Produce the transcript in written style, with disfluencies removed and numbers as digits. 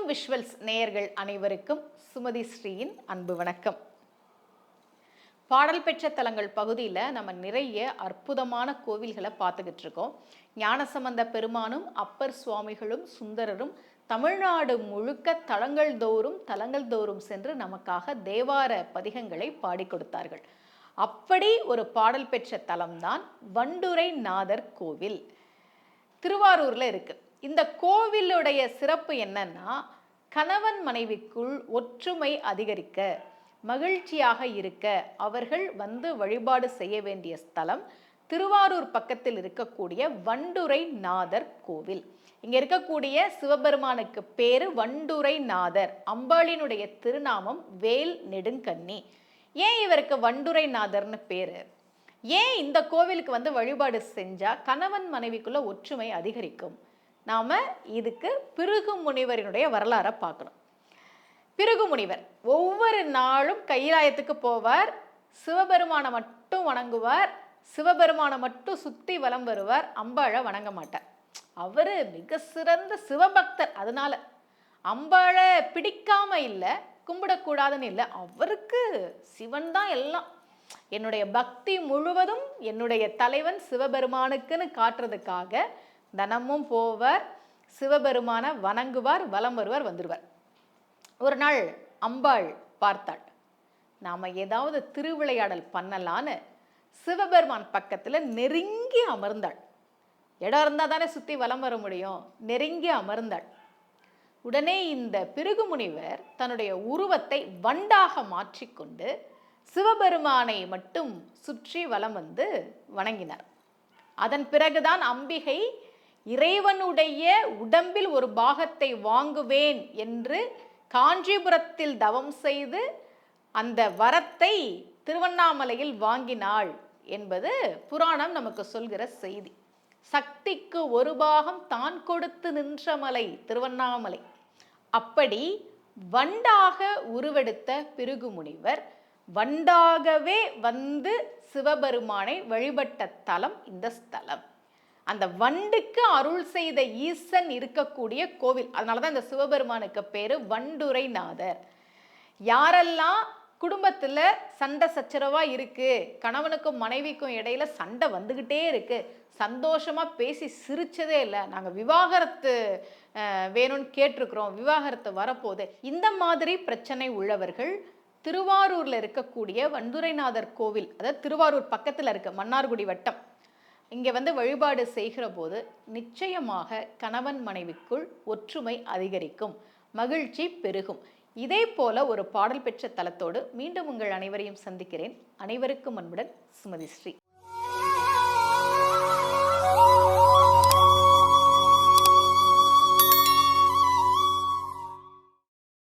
Visuals நேயர்கள் அனைவருக்கும் சுமதி ஸ்ரீயின் அன்பு வணக்கம். பாடல் பெற்ற தலங்கள் பகுதியில் நம்ம நிறைய அற்புதமான கோவில்களை பார்த்துக்கிட்டு இருக்கோம். ஞானசம்பந்த பெருமானும் அப்பர் சுவாமிகளும் சுந்தரரும் தமிழ்நாடு முழுக்க தலங்கள் தோறும் சென்று நமக்காக தேவார பதிகங்களை பாடி கொடுத்தார்கள். அப்படி ஒரு பாடல் பெற்ற தலம்தான் வண்டுரை நாதர் கோவில், திருவாரூர்ல இருக்கு. இந்த கோவிலுடைய சிறப்பு என்னன்னா, கணவன் மனைவிக்குள் ஒற்றுமை அதிகரிக்க, மகிழ்ச்சியாக இருக்க அவர்கள் வந்து வழிபாடு செய்ய வேண்டிய ஸ்தலம் திருவாரூர் பக்கத்தில் இருக்கக்கூடிய வண்டுரை நாதர் கோவில். இங்க இருக்கக்கூடிய சிவபெருமானுக்கு பேரு வண்டுரை நாதர். அம்பாளினுடைய திருநாமம் வேல் நெடுங்கண்ணி. ஏன் இவருக்கு வண்டுரை நாதர்னு பேரு? ஏன் இந்த கோவிலுக்கு வந்து வழிபாடு செஞ்சா கணவன் மனைவிக்குள்ள ஒற்றுமை அதிகரிக்கும்? நாம இதுக்கு பிருகு முனிவரினுடைய வரலாறை பார்க்கணும். பிருகு முனிவர் ஒவ்வொரு நாளும் கைலாயத்துக்கு போவார், சிவபெருமானை மட்டும் வணங்குவார், சிவபெருமானை மட்டும் சுத்தி வலம் வருவார், அம்பாளை வணங்க மாட்டார். அவரு மிக சிறந்த சிவபக்தர். அதனால அம்பாளை பிடிக்காம இல்லை, கும்பிடக்கூடாதுன்னு இல்லை, அவருக்கு சிவன் தான் எல்லாம். என்னுடைய பக்தி முழுவதும் என்னுடைய தலைவன் சிவபெருமானுக்குன்னு காட்டுறதுக்காக தினமும் போவார், சிவபெருமான வணங்குவார், வலம் வருவார், வந்துடுவார். ஒரு நாள் அம்பாள் பார்த்தாள், நாம ஏதாவது திருவிளையாடல் பண்ணலான்னு சிவபெருமான் பக்கத்துல நெருங்கி அமர்ந்தாள். இடம் இருந்தா தானே சுத்தி வலம் வர முடியும். நெருங்கி அமர்ந்தாள். உடனே இந்த பிருகு முனிவர் தன்னுடைய உருவத்தை வண்டாக மாற்றிக்கொண்டு சிவபெருமானை மட்டும் சுற்றி வலம் வந்து வணங்கினார். அதன் பிறகுதான் அம்பிகை இறைவனுடைய உடம்பில் ஒரு பாகத்தை வாங்குவேன் என்று காஞ்சிபுரத்தில் தவம் செய்து அந்த வரத்தை திருவண்ணாமலையில் வாங்கினாள் என்பது புராணம் நமக்கு சொல்கிற செய்தி. சக்திக்கு ஒரு பாகம் தான் கொடுத்து நின்ற மலை திருவண்ணாமலை. அப்படி வண்டாக உருவெடுத்த பிருகு முனிவர் வண்டாகவே வந்து சிவபெருமானை வழிபட்ட தலம் இந்த ஸ்தலம். அந்த வண்டுக்கு அருள் செய்த ஈசன் இருக்கக்கூடிய கோவில். அதனாலதான் இந்த சிவபெருமானுக்கு பேரு வண்டுரை நாதர். யாரெல்லாம் குடும்பத்துல சண்டை சச்சரவா இருக்கு, கணவனுக்கும் மனைவிக்கும் இடையில சண்டை வந்துகிட்டே இருக்கு, சந்தோஷமா பேசி சிரிச்சதே இல்லை, நாங்க விவாகரத்து வேணும்னு கேட்டிருக்கிறோம், விவாகரத்து வரப்போகுது, இந்த மாதிரி பிரச்சனை உள்ளவர்கள் திருவாரூர்ல இருக்கக்கூடிய வண்டுரைநாதர் கோவில், அதாவது திருவாரூர் பக்கத்துல இருக்கு, மன்னார்குடி வட்டம், இங்கே வந்து வழிபாடு செய்கிற போது நிச்சயமாக கணவன் மனைவிக்குள் ஒற்றுமை அதிகரிக்கும், மகிழ்ச்சி பெருகும். இதே போல ஒரு பாடல் பெற்ற தலத்தோடு மீண்டும் உங்கள் அனைவரையும் சந்திக்கிறேன். அனைவருக்கும் அன்புடன் சுமதி ஸ்ரீ.